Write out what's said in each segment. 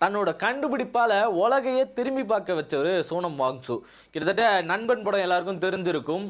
தன்னோட கண்டுபிடிப்பால உலகையே திரும்பி பார்க்க வச்சவர் சோனம் வாங்சு. கிட்டத்தட்ட நண்பன் படம் எல்லாருக்கும் தெரிஞ்சிருக்கும்.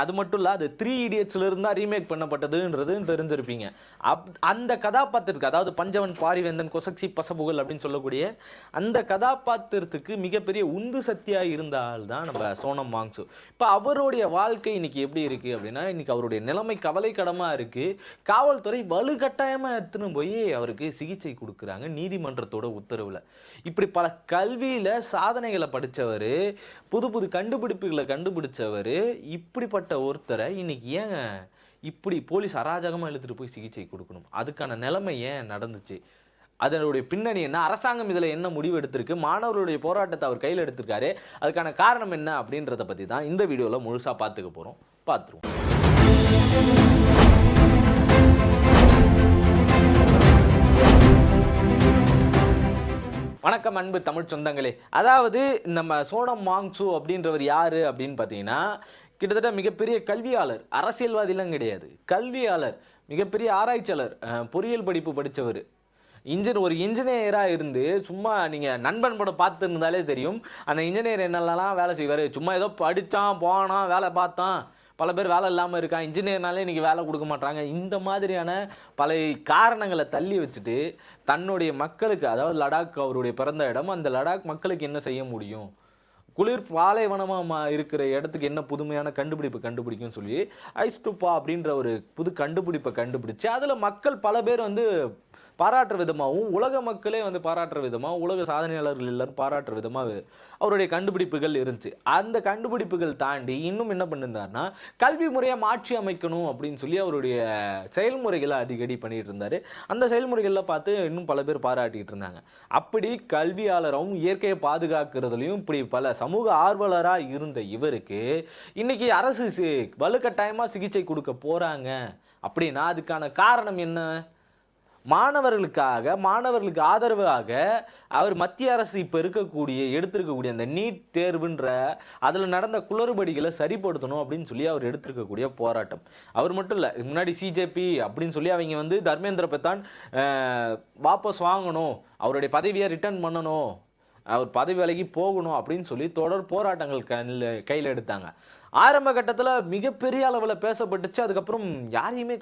அது மட்டும் இல்ல, அது 3 இடியட்ஸ்ல இருந்தா ரீமேக் பண்ணப்பட்டதுன்றது தெரிஞ்சிருப்பீங்க. அந்த கதாபாத்திரத்துக்கு, அதாவது பஞ்சவன் பாரிவேந்தன் கொசக்சி பசபுகல் அப்படின்னு சொல்லக்கூடிய அந்த கதாபாத்திரத்துக்கு மிகப்பெரிய உந்து சக்தியா இருந்த ஆள் தான் நம்ம சோனம் வாங்சு. இப்போ அவருடைய வாழ்க்கை இன்னைக்கு எப்படி இருக்கு அப்படின்னா, இன்னைக்கு அவருடைய நிலைமை கவலைக்கிடமா இருக்கு. காவல்துறை வலுக்கட்டாயமா எடுத்துன்னு போய் அவருக்கு சிகிச்சை கொடுக்குறாங்க நீதிமன்றத்தோட உத்தரவு. இப்படி பல கல்வியில சாதனைகளை படிச்சவர், புது புது கண்டுபிடிப்புகளை கண்டுபிடிச்சவர், இப்படிப்பட்ட ஒருத்தரை இன்னைக்கு ஏன் இப்படி போலீஸ் அராஜகமா இழுத்துட்டு போய் சிகிச்சை கொடுக்கணும்? அதுக்கான நிலைமை ஏன் நடந்துச்சு? அதனுடைய பின்னணி என்ன? அரசாங்கம் இதுல என்ன முடிவு எடுத்திருக்கு? மாணவர்களுடைய போராட்டத்தை அவர் கையில் எடுத்திருக்காரு. அதுக்கான காரணம் என்ன அப்படின்றத பத்தி தான் இந்த வீடியோல முழுசா பார்த்துக்க போறோம். பார்த்துருவோம். வணக்கம் அன்பு தமிழ் சொந்தங்களே. அதாவது நம்ம சோனம் வாங்சு அப்படின்றவர் யாரு அப்படின்னு பார்த்தீங்கன்னா, கிட்டத்தட்ட மிகப்பெரிய கல்வியாளர், அரசியல்வாதிலாம் கிடையாது, கல்வியாளர், மிகப்பெரிய ஆராய்ச்சியாளர், பொறியியல் படிப்பு படித்தவர், ஒரு இன்ஜினியராக இருந்து சும்மா நீங்கள் நண்பன் படம் பார்த்துருந்தாலே தெரியும் அந்த இன்ஜினியர் என்னெல்லாம் வேலை செய்வார். சும்மா ஏதோ படித்தான் போனான் வேலை பார்த்தான், பல பேர் வேலை இல்லாமல் இருக்கான், இன்ஜினியர்னாலே இன்றைக்கி வேலை கொடுக்க மாட்டாங்க, இந்த மாதிரியான பல காரணங்களை தள்ளி வச்சுட்டு தன்னுடைய மக்களுக்கு, அதாவது லடாக் அவருடைய பிறந்த இடம், அந்த லடாக் மக்களுக்கு என்ன செய்ய முடியும், குளிர் பாலைவனமாக இருக்கிற இடத்துக்கு என்ன புதுமையான கண்டுபிடிப்பு கண்டுபிடிக்கும்னு சொல்லி ஐஸ்டுப்பா அப்படின்ற ஒரு புது கண்டுபிடிப்பை கண்டுபிடிச்சு அதில் மக்கள் பல பேர் பாராட்டுற விதமாகவும், உலக மக்களே பாராட்டுற விதமாகவும், உலக சாதனையாளர்கள் எல்லாரும் பாராட்டுற விதமாக அவருடைய கண்டுபிடிப்புகள் இருந்துச்சு. அந்த கண்டுபிடிப்புகள் தாண்டி இன்னும் என்ன பண்ணியிருந்தாருன்னா, கல்வி முறையை மாற்றி அமைக்கணும் அப்படின்னு சொல்லி அவருடைய செயல்முறைகளை அடிக்கடி பண்ணிட்டு இருந்தார். அந்த செயல்முறைகளில் பார்த்து இன்னும் பல பேர் பாராட்டிகிட்டு இருந்தாங்க. அப்படி கல்வியாளராகவும் இயற்கையை பாதுகாக்கிறதுலையும் இப்படி பல சமூக ஆர்வலராக இருந்த இவருக்கு இன்னைக்கு அரசு வலுக்கட்டாயமாக சிகிச்சை கொடுக்க போகிறாங்க அப்படின்னா அதுக்கான காரணம் என்ன? மாணவர்களுக்கு ஆதரவாக அவர் மத்திய அரசு இப்போ எடுத்திருக்கக்கூடிய அந்த நீட் தேர்வுன்ற அதில் நடந்த குளறுபடிகளை சரிப்படுத்தணும் அப்படின்னு சொல்லி அவர் எடுத்திருக்கக்கூடிய போராட்டம். அவர் மட்டும் இல்லை, முன்னாடி சிஜேபி அப்படின்னு சொல்லி அவங்க தர்மேந்திர பிரதான் வாபஸ் வாங்கணும், அவருடைய பதவியை ரிட்டர்ன் பண்ணணும், அவர் பதவி விலகி போகணும் அப்படின்னு சொல்லி தொடர் போராட்டங்கள் கையில் எடுத்தாங்க. ஆரம்ப கட்டத்தில் மிகப்பெரிய அளவில் பேசப்பட்டுச்சு. அதுக்கப்புறம் யாரையுமே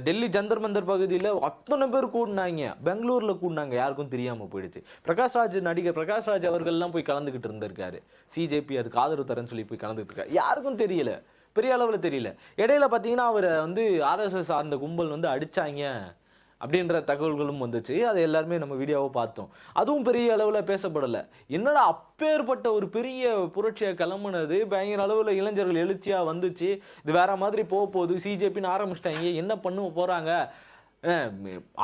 டெல்லி ஜந்தர் மந்தர் பகுதியில் அத்தனை பேர் கூடினாங்க, பெங்களூரில் கூடினாங்க, யாருக்கும் தெரியாமல் போயிடுச்சு. நடிகர் பிரகாஷ் ராஜ் அவர்கள்லாம் போய் கலந்துக்கிட்டு இருந்திருக்காரு. சிஜேபி அதுக்கு ஆதரவு தரேன்னு சொல்லி போய் கலந்துக்கிட்டு இருக்காரு. யாருக்கும் தெரியல, பெரிய அளவில் தெரியல. இடையில பார்த்தீங்கன்னா அவரை ஆர்எஸ்எஸ் அந்த கும்பல் அடித்தாங்க அப்படின்ற தகவல்களும் வந்துச்சு. அதை எல்லாருமே நம்ம வீடியோவை பார்த்தோம். அதுவும் பெரிய அளவில் பேசப்படலை. என்னடா அப்பேற்பட்ட ஒரு பெரிய புரட்சியாக கிளம்புனது, பயங்கர அளவில் இளைஞர்கள் எழுச்சியாக வந்துச்சு, இது வேற மாதிரி போகுது, சிஜேபின்னு ஆரம்பிச்சிட்டாங்க, என்ன பண்ண போகிறாங்க,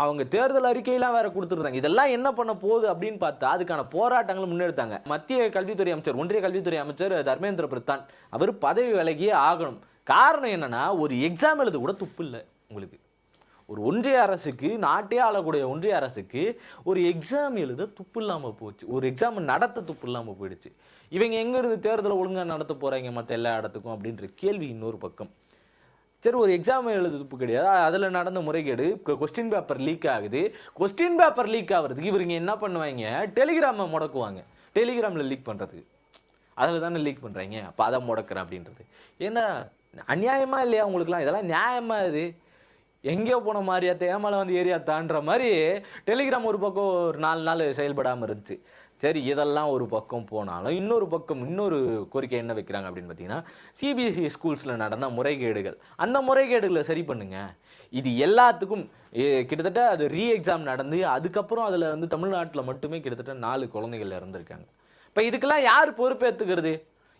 அவங்க தேர்தல் அறிக்கையெல்லாம் வேற கொடுத்துருந்தாங்க, இதெல்லாம் என்ன பண்ண போகுது அப்படின்னு பார்த்தா அதுக்கான போராட்டங்களை முன்னெடுத்தாங்க. மத்திய கல்வித்துறை அமைச்சர், ஒன்றிய கல்வித்துறை அமைச்சர் தர்மேந்திர பிரதான் அவர் பதவி விலகியே ஆகணும். காரணம் என்னன்னா, ஒரு எக்ஸாம் எழுத கூட துப்பு இல்லை உங்களுக்கு. ஒரு ஒன்றிய அரசுக்கு, நாட்டே ஆளக்கூடிய ஒன்றிய அரசுக்கு ஒரு எக்ஸாம் எழுத துப்பு இல்லாமல் போச்சு, ஒரு எக்ஸாம் நடத்த துப்பு இல்லாமல் போயிடுச்சு. இவங்க எங்கேருந்து தேர்தலை ஒழுங்காக நடத்த போகிறாங்க மற்ற எல்லா இடத்துக்கும் அப்படின்ற கேள்வி இன்னொரு பக்கம். சரி, ஒரு எக்ஸாம் எழுத துப்பு கிடையாது, அதில் நடந்த முறைகேடு, கொஸ்டின் பேப்பர் லீக் ஆகுது. கொஸ்டின் பேப்பர் லீக் ஆகிறதுக்கு இவங்க என்ன பண்ணுவாங்க, டெலிகிராமை முடக்குவாங்க. டெலிகிராமில் லீக் பண்ணுறதுக்கு அதில் தானே லீக் பண்ணுறாங்க, அப்போ அதை முடக்கிறேன் அப்படின்றது என்ன அநியாயமாக இல்லையா உங்களுக்குலாம்? இதெல்லாம் நியாயமாக? இது எங்கேயோ போன மாதிரியா, தேமலை ஏரியா தாண்டுற மாதிரி டெலிகிராம் ஒரு பக்கம் ஒரு 4 நாள் செயல்படாமல் இருந்துச்சு. சரி, இதெல்லாம் ஒரு பக்கம் போனாலும் இன்னொரு கோரிக்கை என்ன வைக்கிறாங்க அப்படின்னு பார்த்தீங்கன்னா, சிபிஎஸ்சி ஸ்கூல்ஸில் நடந்த முறைகேடுகள், அந்த முறைகேடுகளை சரி பண்ணுங்க. இது எல்லாத்துக்கும் கிட்டத்தட்ட அது ரீ எக்ஸாம் நடந்து அதுக்கப்புறம் அதில் தமிழ்நாட்டில் மட்டுமே கிட்டத்தட்ட 4 குழந்தைகள் இறந்துருக்காங்க. இப்போ இதுக்கெல்லாம் யார் பொறுப்பேற்றுக்கிறது?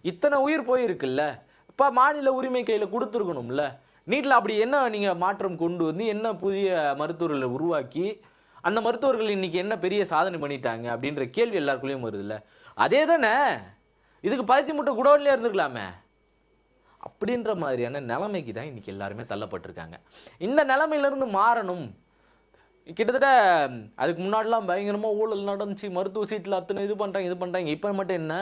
இத்தனை உயிர் போயிருக்குல்ல, இப்போ மாநில உரிமை கையில் கொடுத்துருக்கணும்ல. நீட்டில் அப்படி என்ன நீங்கள் மாற்றம் கொண்டு என்ன புதிய மருத்துவர்களை உருவாக்கி அந்த மருத்துவர்கள் இன்றைக்கி என்ன பெரிய சாதனை பண்ணிட்டாங்க அப்படின்ற கேள்வி எல்லாருக்குள்ளேயும் வருதுல்ல. அதே தானே, இதுக்கு பயிற்சி முட்டை குடோன்லேயே இருந்துக்கலாமே அப்படின்ற மாதிரியான நிலைமைக்கு தான் இன்றைக்கி எல்லாருமே தள்ளப்பட்டிருக்காங்க. இந்த நிலைமையிலேருந்து மாறணும். கிட்டத்தட்ட அதுக்கு முன்னாடிலாம் பயங்கரமாக ஊழல் நடந்துச்சு, மருத்துவ சீட்டில் அத்தனை இது பண்ணுறாங்க. இப்போ மட்டும் என்ன,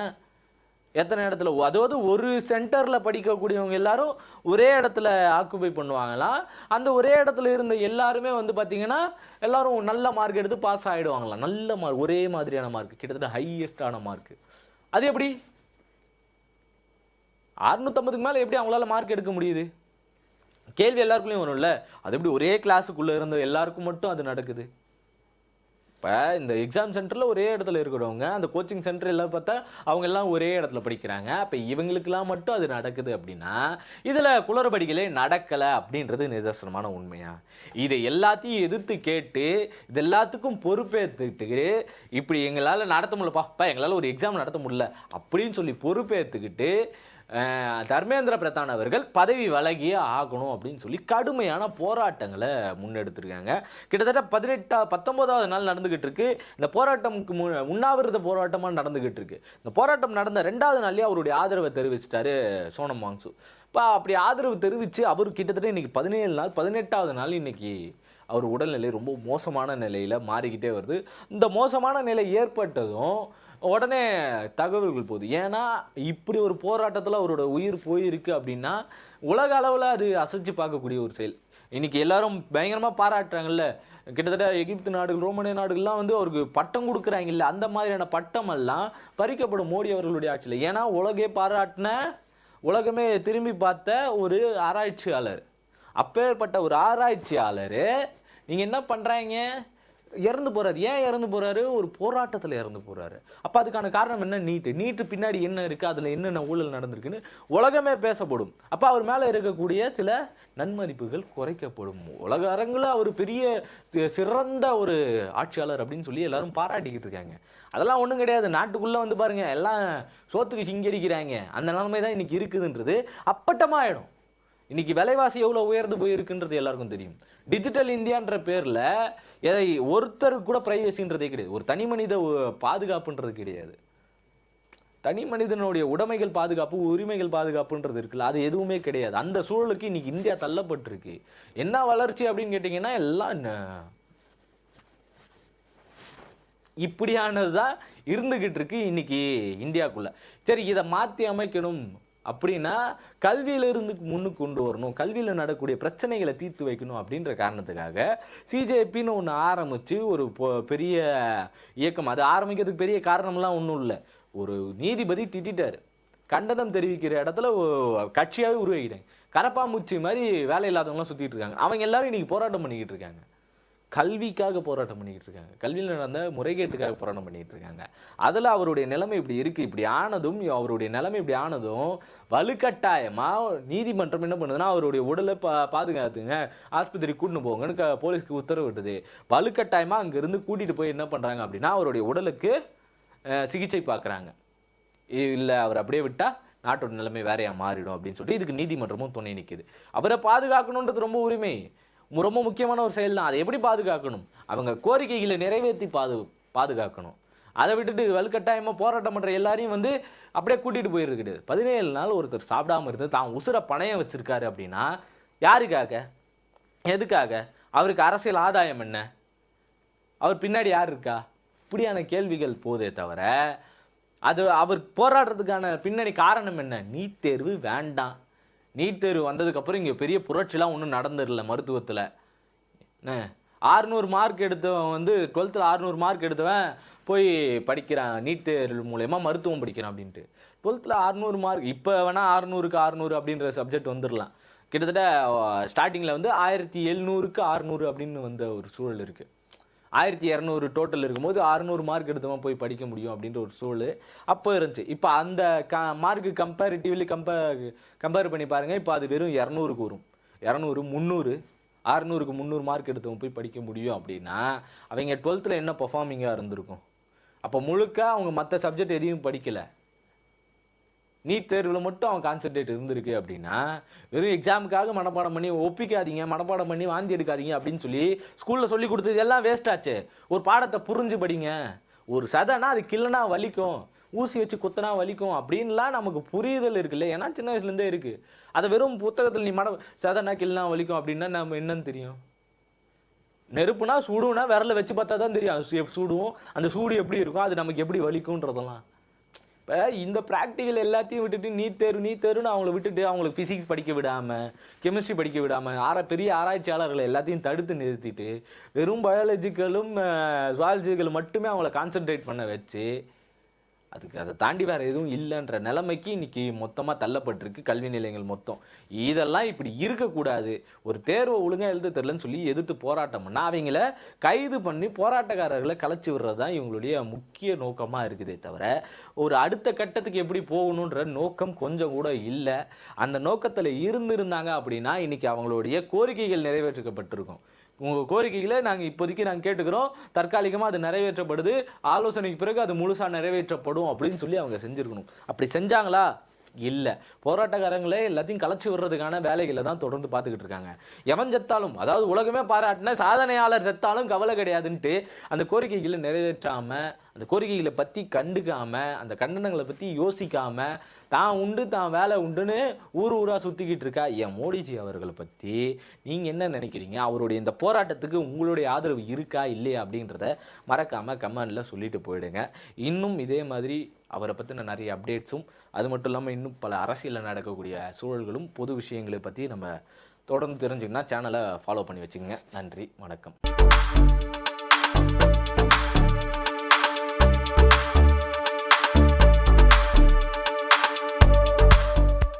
எத்தனை இடத்துல, அதாவது ஒரு சென்டரில் படிக்கக்கூடியவங்க எல்லாரும் ஒரே இடத்துல ஆக்குபை பண்ணுவாங்களாம். அந்த ஒரே இடத்துல இருந்த எல்லாருமே வந்து பார்த்தீங்கன்னா எல்லாரும் நல்ல மார்க் எடுத்து பாஸ் ஆகிடுவாங்களாம். நல்ல மார்க், ஒரே மாதிரியான மார்க், கிட்டத்தட்ட ஹையஸ்டான மார்க். அது எப்படி 650க்கு மேலே எப்படி அவங்களால மார்க் எடுக்க முடியுது? கேள்வி எல்லாருக்குள்ளேயும் வரும்ல. அது எப்படி ஒரே கிளாஸுக்குள்ளே இருந்த எல்லாருக்கும் மட்டும் அது நடக்குது? இப்போ இந்த எக்ஸாம் சென்டரில் ஒரே இடத்துல இருக்கிறவங்க, அந்த கோச்சிங் சென்டர் எல்லாம் பார்த்தா அவங்க எல்லாம் ஒரே இடத்துல படிக்கிறாங்க. அப்போ இவங்களுக்கெல்லாம் மட்டும் அது நடக்குது அப்படின்னா இதில் குளறுபடிகளே நடக்கலை அப்படின்றது நிதர்சனமான உண்மையா? இதை எல்லாத்தையும் எதிர்த்து கேட்டு இது எல்லாத்துக்கும் பொறுப்பேற்றுக்கிட்டு இப்படி எங்களால் நடத்த முடியலப்பா, எங்களால் ஒரு எக்ஸாம் நடத்த முடியல அப்படின்னு சொல்லி பொறுப்பேற்றுக்கிட்டு தர்மேந்திர பிரதான் அவர்கள் பதவி விலகியே ஆகணும் அப்படின்னு சொல்லி கடுமையான போராட்டங்களை முன்னெடுத்திருக்காங்க. கிட்டத்தட்ட 19வது நாள் நடந்துகிட்டு இருக்கு இந்த போராட்டம்க்கு. உண்ணாவிரத போராட்டமாக நடந்துகிட்டு இருக்கு. இந்த போராட்டம் நடந்த 2வது நாள்லேயே அவருடைய ஆதரவை தெரிவிச்சிட்டாரு சோனம் வாங்சு. இப்போ அப்படி ஆதரவு தெரிவித்து அவர் கிட்டத்தட்ட இன்னைக்கு 17 நாள், 18வது நாள் இன்னைக்கு அவர் உடல்நிலை ரொம்ப மோசமான நிலையில் மாறிக்கிட்டே வருது. இந்த மோசமான நிலை ஏற்பட்டதும் உடனே தகவல்கள் போகுது. ஏன்னா இப்படி ஒரு போராட்டத்தில் அவரோட உயிர் போயிருக்கு அப்படின்னா உலக அளவில் அது அசைச்சு பார்க்கக்கூடிய ஒரு செயல். இன்றைக்கி எல்லாரும் பயங்கரமாக பாராட்டுறாங்கல்ல. கிட்டத்தட்ட எகிப்து நாடுகள், ரோமானிய நாடுகள்லாம் வந்து அவருக்கு பட்டம் கொடுக்குறாங்கல்ல, அந்த மாதிரியான பட்டமெல்லாம் பறிக்கப்படும் மோடி அவர்களுடைய ஆட்சியில். ஏன்னா உலகமே திரும்பி பார்த்த ஒரு ஆராய்ச்சியாளர், அப்பேற்பட்ட ஒரு ஆராய்ச்சியாளர் நீங்கள் என்ன பண்ணுறாங்க, இறந்து போகிறாரு. ஏன் இறந்து போகிறாரு? ஒரு போராட்டத்தில் இறந்து போகிறாரு. அப்போ அதுக்கான காரணம் என்ன? நீட்டு பின்னாடி என்ன இருக்குது, அதில் என்னென்ன ஊழல் நடந்திருக்குன்னு உலகமே பேசப்படும். அப்போ அவர் மேலே இருக்கக்கூடிய சில நன்மதிப்புகள் குறைக்கப்படும். உலக அரங்கில் அவர் பெரிய சிறந்த ஒரு ஆட்சியாளர் அப்படின்னு சொல்லி எல்லாரும் பாராட்டிக்கிட்டு இருக்காங்க. அதெல்லாம் ஒன்றும் கிடையாது. நாட்டுக்குள்ளே வந்து பாருங்கள், எல்லாம் சோத்துக்கு சிங்கடிக்கிறாங்க. அந்த நிலைமை தான் இன்றைக்கி இருக்குதுன்றது அப்பட்டமாகிடும். இன்றைக்கி விலைவாசி எவ்வளோ உயர்ந்து போயிருக்குன்றது எல்லாருக்கும் தெரியும். டிஜிட்டல் இந்தியான்ற பேரில் எதை ஒருத்தருக்கு கூட ப்ரைவசின்றதே கிடையாது. ஒரு தனி மனித பாதுகாப்புன்றது கிடையாது. தனி மனிதனுடைய உடைமைகள் பாதுகாப்பு, உரிமைகள் பாதுகாப்புன்றது இருக்குல்ல, அது எதுவுமே கிடையாது. அந்த சூழலுக்கு இன்றைக்கி இந்தியா தள்ளப்பட்டிருக்கு. என்ன வளர்ச்சி அப்படின்னு கேட்டிங்கன்னா எல்லாம் இப்படியானது தான் இருந்துக்கிட்டு இருக்கு இன்றைக்கி இந்தியாவுக்குள்ளே. சரி, இதை மாற்றி அமைக்கணும் அப்படின்னா கல்வியிலிருந்து முன்னுக்கு கொண்டு வரணும், கல்வியில் நடக்கக்கூடிய பிரச்சனைகளை தீர்த்து வைக்கணும் அப்படின்ற காரணத்துக்காக சிஜேபின்னு ஒன்று ஆரம்பித்து ஒரு பெரிய இயக்கம். அது ஆரம்பிக்கிறதுக்கு பெரிய காரணம்லாம் ஒன்றும் இல்லை. ஒரு நீதிபதி திட்டார், கண்டனம் தெரிவிக்கிற இடத்துல கட்சியாகவே உருவாக்கிட்டாங்க. கரப்பாம்பூச்சி மாதிரி வேலை இல்லாதவங்களாம் சுற்றிட்டு இருக்காங்க. அவங்க எல்லாரும் இன்றைக்கி போராட்டம் பண்ணிக்கிட்டு இருக்காங்க. கல்விக்காக போராட்டம் பண்ணிக்கிட்டு இருக்காங்க. கல்வியில் நடந்த முறைகேட்டுக்காக போராட்டம் பண்ணிக்கிட்டு இருக்காங்க. அதில் அவருடைய நிலைமை இப்படி இருக்குது. அவருடைய நிலைமை இப்படி ஆனதும் வலுக்கட்டாயமாக நீதிமன்றம் என்ன பண்ணுதுன்னா அவருடைய உடலை பாதுகாத்துங்க, ஆஸ்பத்திரி கூட்டின்னு போங்கன்னு போலீஸ்க்கு உத்தரவிட்டது. வலுக்கட்டாயமாக அங்கேருந்து கூட்டிகிட்டு போய் என்ன பண்ணுறாங்க அப்படின்னா அவருடைய உடலுக்கு சிகிச்சை பார்க்குறாங்க. இல்லை அவர் அப்படியே விட்டால் நாட்டோட நிலைமை வேறையாக மாறிடும் அப்படின்னு சொல்லிட்டு இதுக்கு நீதிமன்றமும் துணை நிற்கிது. அவரை பாதுகாக்கணுன்றது ரொம்ப உரிமை, ரொம்ப முக்கியமான ஒரு செயல் தான். அதை எப்படி பாதுகாக்கணும்? அவங்க கோரிக்கைகளை நிறைவேற்றி பாதுகாக்கணும். அதை விட்டுட்டு வலுக்கட்டாயமாக போராட்டம் பண்ணுற எல்லாரையும் வந்து அப்படியே கூட்டிகிட்டு போயிடுறது கிடையாது. 17 நாள் ஒருத்தர் சாப்பிடாமல் இருந்து தான் உசுரை பணையம் வச்சுருக்காரு அப்படின்னா யாருக்காக, எதுக்காக? அவருக்கு அரசியல் ஆதாயம் என்ன? அவர் பின்னாடி யார் இருக்கா? இப்படியான கேள்விகள் போதே தவிர அது அவர் போராடுறதுக்கான பின்னணி காரணம் என்ன? நீட் தேர்வு வேண்டாம். நீட் தேர்வு வந்ததுக்கப்புறம் இங்கே பெரிய புரட்சிலாம் ஒன்றும் நடந்துடல மருத்துவத்தில். 600 மார்க் எடுத்தவன் வந்து 12th 600 மார்க் எடுத்தவன் போய் படிக்கிறான், நீட் தேர்வு மூலயமா மருத்துவம் படிக்கிறான் அப்படின்ட்டு. 12th 600 மார்க், இப்போ வேணால் 600க்கு 600 அப்படின்ற சப்ஜெக்ட் வந்துடலாம். கிட்டத்தட்ட ஸ்டார்டிங்கில் வந்து 1700க்கு 600 அப்படின்னு வந்த ஒரு சூழல் இருக்குது. 1200 டோட்டல் இருக்கும்போது 600 மார்க் எடுத்தவன் போய் படிக்க முடியும் அப்படின்ற ஒரு சூழல் அப்போ இருந்துச்சு. இப்போ அந்த மார்க்கு கம்பேரிட்டிவ்லி கம்பேர் பண்ணி பாருங்கள். இப்போ அது வெறும் 200க்கு வரும். 200, 300, 600க்கு 300 மார்க் எடுத்தவன் போய் படிக்க முடியும் அப்படின்னா அவங்க 12th என்ன பர்ஃபார்மிங்காக இருந்திருக்கும்? அப்போ முழுக்க அவங்க மற்ற சப்ஜெக்ட் எதையும் படிக்கலை, நீட் தேர்வில் மட்டும் அவன் கான்சன்ட்ரேட் இருந்திருக்கு அப்படின்னா வெறும் எக்ஸாமுக்காக மனப்பாடம் பண்ணி ஒப்பிக்காதீங்க, மனப்பாடம் பண்ணி வாந்தி எடுக்காதீங்க அப்படின்னு சொல்லி ஸ்கூலில் சொல்லி கொடுத்தது எல்லாம் வேஸ்ட் ஆச்சு. ஒரு பாடத்தை புரிஞ்சு படிங்க. ஒரு சதைனா அது கில்லனா வலிக்கும், ஊசி வச்சு குத்தனா வலிக்கும் அப்படின்லாம் நமக்கு புரிதல் இருக்குல்ல. ஏன்னா சின்ன வயசுலேருந்தே இருக்குது. அதை வெறும் புத்தகத்தில் நீ சதைனா கில்லனா வலிக்கும் அப்படின்னா நம்ம என்னன்னு தெரியும்? நெருப்புனா சூடுனா விரல வச்சு பார்த்தா தான் தெரியும் அது சூடுவோம், அந்த சூடு எப்படி இருக்கும், அது நமக்கு எப்படி வலிக்கும்ன்றதெல்லாம். இப்போ இந்த ப்ராக்டிக்கல் எல்லாத்தையும் விட்டுட்டு நீட் தேர்வுன்னு அவங்கள விட்டுட்டு அவங்களுக்கு ஃபிசிக்ஸ் படிக்க விடாமல், கெமிஸ்ட்ரி படிக்க விடாமல், பெரிய ஆராய்ச்சியாளர்களை எல்லாத்தையும் தடுத்து நிறுத்திட்டு வெறும் பயாலஜிக்கலும் சுவாலஜிக்கல் மட்டுமே அவங்கள கான்சென்ட்ரேட் பண்ண வச்சு அதை தாண்டி வேறு எதுவும் இல்லைன்ற நிலைமைக்கு இன்றைக்கி மொத்தமாக தள்ளப்பட்டிருக்கு கல்வி நிலையங்கள் மொத்தம். இதெல்லாம் இப்படி இருக்கக்கூடாது. ஒரு தேர்வை ஒழுங்காக எழுத தெரிலன்னு சொல்லி எதிர்த்து போராட்டம் பண்ணால் அவங்கள கைது பண்ணி போராட்டக்காரர்களை கலைச்சி விடுறது தான் இவங்களுடைய முக்கிய நோக்கமாக இருக்குதே தவிர ஒரு அடுத்த கட்டத்துக்கு எப்படி போகணுன்ற நோக்கம் கொஞ்சம் கூட இல்லை. அந்த நோக்கத்தில் இருந்திருந்தாங்க அப்படின்னா இன்றைக்கி அவங்களுடைய கோரிக்கைகள் நிறைவேற்றப்பட்டிருக்கும். உங்கள் கோரிக்கைகளை இப்போதைக்கு நாங்கள் கேட்டுக்கிறோம், தற்காலிகமாக அது நிறைவேற்றப்படுது, ஆலோசனைக்கு பிறகு அது முழுசாக நிறைவேற்றப்படும் அப்படின்னு சொல்லி அவங்க செஞ்சுருக்கணும். அப்படி செஞ்சாங்களா? இல்லை. போராட்டக்காரங்களே எல்லாத்தையும் கலைச்சி விடுறதுக்கான வேலைகளை தான் தொடர்ந்து பார்த்துக்கிட்டு இருக்காங்க. எவன் செத்தாலும், அதாவது உலகமே பாராட்டின சாதனையாளர் செத்தாலும் கவலை கிடையாதுன்ட்டு அந்த கோரிக்கைகளை நிறைவேற்றாமல், அந்த கோரிக்கைகளை பற்றி கண்டுக்காமல், அந்த கண்டனங்களை பற்றி யோசிக்காமல் தான் உண்டு தான் வேலை உண்டுன்னு ஊராக சுற்றிக்கிட்டு இருக்கா என் மோடிஜி அவர்களை பற்றி நீங்கள் என்ன நினைக்கிறீங்க? அவருடைய இந்த போராட்டத்துக்கு உங்களுடைய ஆதரவு இருக்கா இல்லையா அப்படின்றத மறக்காமல் கமெண்டில் சொல்லிட்டு போயிடுங்க. இன்னும் இதே மாதிரி அவரை பற்றின நிறைய அப்டேட்ஸும், அது மட்டும் இல்லாமல் இன்னும் பல அரசியலில் நடக்கக்கூடிய சூழல்களும் பொது விஷயங்களை பற்றி நம்ம தொடர்ந்து தெரிஞ்சுக்கணும்னா சேனலை ஃபாலோ பண்ணி வச்சுக்கோங்க. நன்றி, வணக்கம்.